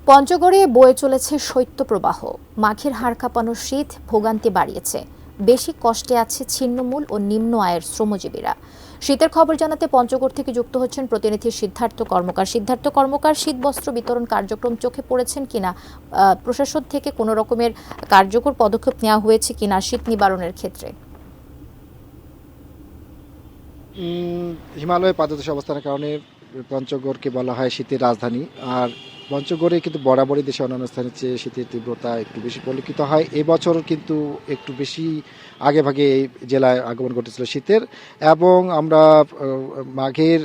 পঞ্চগড়ে বয়ে চলেছে শৈত্যপ্রবাহ। মাঘের হাড় কাঁপানো শীত ভোগান্তি বাড়িয়েছে। বেশি কষ্টে আছে ছিন্নমূল ও নিম্ন আয়ের শ্রমজীবীরা। শীতের খবর জানাতে পঞ্চগড় থেকে যুক্ত হচ্ছেন প্রতিনিধি সিদ্ধার্থ কর্মকার। শীতবস্ত্র বিতরণ কার্যক্রম চোখে পড়েছেন কিনা, প্রশাসন থেকে কোনো রকমের কার্যকর পদক্ষেপ নেওয়া হয়েছে কিনা শীত নিবারণের ক্ষেত্রে? হিমালয়ে পাদদেশে অবস্থানের কারণে পঞ্চগড়কে বলা হয় শীতের রাজধানী। আর পঞ্চগড়ে কিন্তু বরাবরই দেশে অন্যান্য স্থানের চেয়ে শীতের তীব্রতা একটু বেশি পরিলক্ষিত হয়। এবছর কিন্তু একটু বেশি আগে ভাগে এই জেলায় আগমন ঘটেছিল শীতের। এবং আমরা মাঘের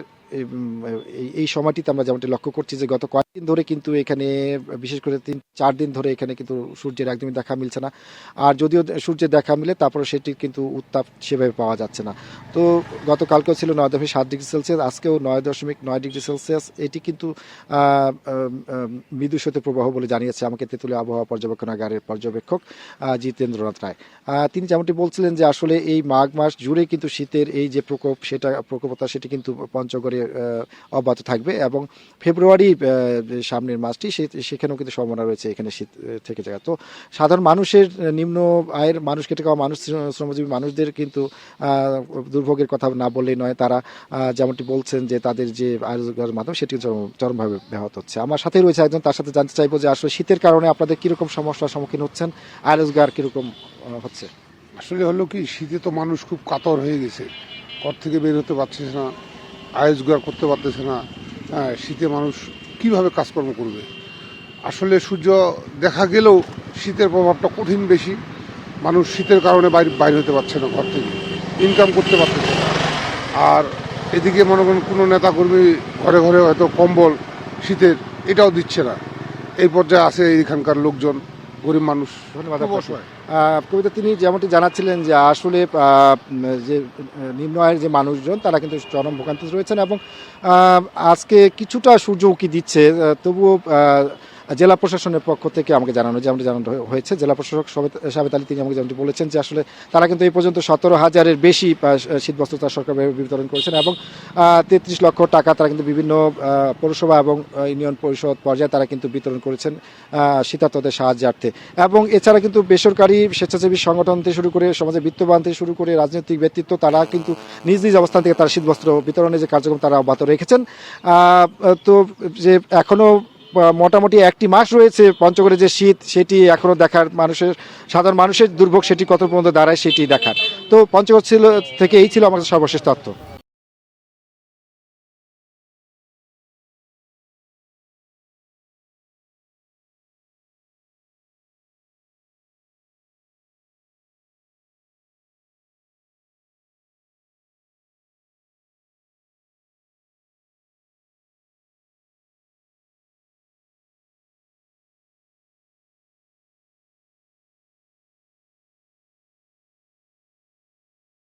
এই সময়টিতে আমরা যেমনটি লক্ষ্য করছি যে গত কয়েকদিন ধরে কিন্তু এখানে বিশেষ করে 3-4 দিন ধরে এখানে কিন্তু সূর্যের একদমই দেখা মিলছে না। আর যদিও সূর্যের দেখা মিলে তারপরে সেটির কিন্তু উত্তাপ সেভাবে পাওয়া যাচ্ছে না। তো গতকালকেও ছিল 9.7 ডিগ্রি সেলসিয়াস, আজকেও 9.9 ডিগ্রি সেলসিয়াস। এটি কিন্তু মৃদু শৈত্যপ্রবাহ বলে জানিয়েছে আমাকে তেঁতুলিয়া আবহাওয়া পর্যবেক্ষণাগারের পর্যবেক্ষক জিতেন্দ্রনাথ রায়। তিনি যেমনটি বলছিলেন যে আসলে এই মাঘ মাস জুড়ে কিন্তু শীতের এই যে প্রকোপতা সেটি কিন্তু পঞ্চগড়ে অব্যাহত থাকবে এবং ফেব্রুয়ারি সামনের মাসটি সেখানেও কিন্তু সম্ভাবনা রয়েছে এখানে শীত থেকে যায়। তো সাধারণ মানুষের, নিম্ন আয়ের মানুষ, খেটে খাওয়া মানুষ, শ্রমজীবী মানুষদের কিন্তু দুর্ভোগের কথা না বললেই নয়। তারা যেমনটি বলছেন যে তাদের যে আয় রোজগারের মাধ্যম সেটি চরমভাবে ব্যাহত হচ্ছে। আমার সাথে রয়েছে একজন, তার সাথে জানতে চাইবো যে আসলে শীতের কারণে আপনাদের কিরকম সমস্যার সম্মুখীন হচ্ছেন, আয় রোজগার কিরকম হচ্ছে? আসলে হলো কি, শীতে তো মানুষ খুব কাতর হয়ে গেছে, ঘর থেকে বের হতে পারছে না, আয় রোজগার করতে পারতেছে না। শীতে মানুষ কিভাবে কাজকর্ম করবে? আসলে সূর্য দেখা গেলেও শীতের প্রভাবটা কঠিন বেশি। মানুষ শীতের কারণে বাইরে হতে পারছে না, ঘর থেকে ইনকাম করতে পারতেছে না। আর এদিকে মনে করেন কোনো নেতাকর্মী ঘরে ঘরে হয়তো কম্বল শীতের এটাও দিচ্ছে না। এই পর্যায়ে আছে এখানকার লোকজন, গরিব মানুষ। ধন্যবাদ। কবিতা, তিনি যেমনটি জানাচ্ছিলেন যে আসলে যে নিম্ন আয়ের যে মানুষজন তারা কিন্তু চরম ভোগান্তিতে রয়েছেন এবং আজকে কিছুটা সূর্য উঁকি দিচ্ছে। তবুও জেলা প্রশাসনের পক্ষ থেকে আমাকে জানানো হয়েছে, জেলা প্রশাসক সাবেত আলী তিনি আমাকে যেমনটি বলেছেন যে আসলে তারা কিন্তু এই পর্যন্ত 17,000-এর বেশি শীতবস্ত্র তার সরকার বিতরণ করেছেন এবং 33 লক্ষ টাকা তারা কিন্তু বিভিন্ন পৌরসভা এবং ইউনিয়ন পরিষদ পর্যায়ে তারা কিন্তু বিতরণ করেছেন শীতার্তদের সাহায্যার্থে। এবং এছাড়া কিন্তু বেসরকারি স্বেচ্ছাসেবী সংগঠন থেকে শুরু করে সমাজের বিত্তবান থেকে শুরু করে রাজনৈতিক ব্যক্তিত্ব তারা কিন্তু নিজ নিজ অবস্থান থেকে তারা শীতবস্ত্র বিতরণের যে কার্যক্রম তারা অব্যাহত রেখেছেন। তো যে এখনো মোটামুটি 1টি মাস রয়েছে পঞ্চগড়ে যে শীত সেটি এখনো দেখার, সাধারণ মানুষের দুর্ভোগ সেটি কত পর্যন্ত দাঁড়ায় সেটি দেখার। তো পঞ্চগড় থেকে এই ছিল আমার সর্বশেষ তথ্য।